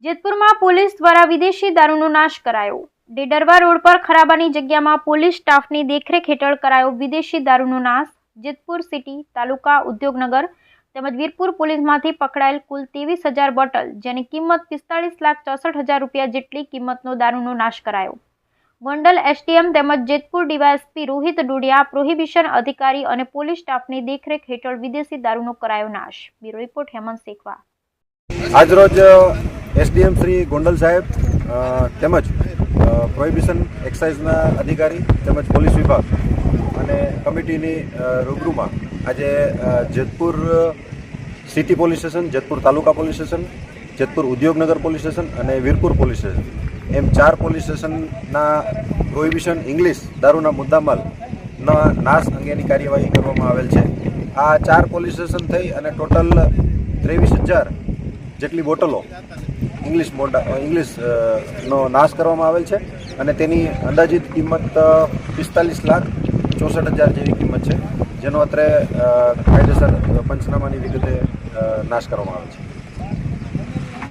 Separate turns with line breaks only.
જેતપુરમાં police દ્વારા વિદેશી દારૂનો નાશ કરાયો। ડેડરવા રોડ પર ખરાબાની જગ્યામાં પોલીસ સ્ટાફની દેખરેખ હેઠળ કરાયો વિદેશી દારૂનો નાશ। જેતપુર સિટી, તાલુકા, ઉદ્યોગનગર તેમજ વીરપુર પોલીસમાંથી પકડાયેલ કુલ 23,000 બોટલ, જેની કિંમત 45,64,000 રૂપિયા જેટલી કિંમતનો દારૂનો નાશ કરાયો। ગોંડલ એસટીએમ તેમજ જેતપુર ડીવાયએસપી રોહિત ડોડિયા, પ્રોહિબિશન અધિકારી અને પોલીસ સ્ટાફની દેખરેખ હેઠળ વિદેશી દારૂનો કરાયો નાશ। Bureau report Hemant Shekhwa.
આજરોજ એસડીએમ શ્રી ગોંડલ સાહેબ તેમજ પ્રોહિબિશન એક્સાઇઝના અધિકારી તેમજ પોલીસ વિભાગ અને કમિટીની રૂબરૂમાં આજે Jetpur city police station, Jetpur taluka police station, Jetpur Udyognagar police station અને વીરપુર પોલીસ સ્ટેશન એમ 4 પોલીસ સ્ટેશનના પ્રોહિબિશન ઇંગ્લિશ દારૂના મુદ્દામાલના નાશ અંગેની કાર્યવાહી કરવામાં આવેલ છે। આ 4 પોલીસ સ્ટેશન થઈ અને ટોટલ 23,000 જેટલી બોટલો ઇંગ્લિશનો નાશ કરવામાં આવેલ છે અને તેની અંદાજિત કિંમત 45,64,000 જેવી કિંમત છે, જેનો અત્રે કાયદેસર પંચનામાની વિગતે નાશ કરવામાં આવે છે।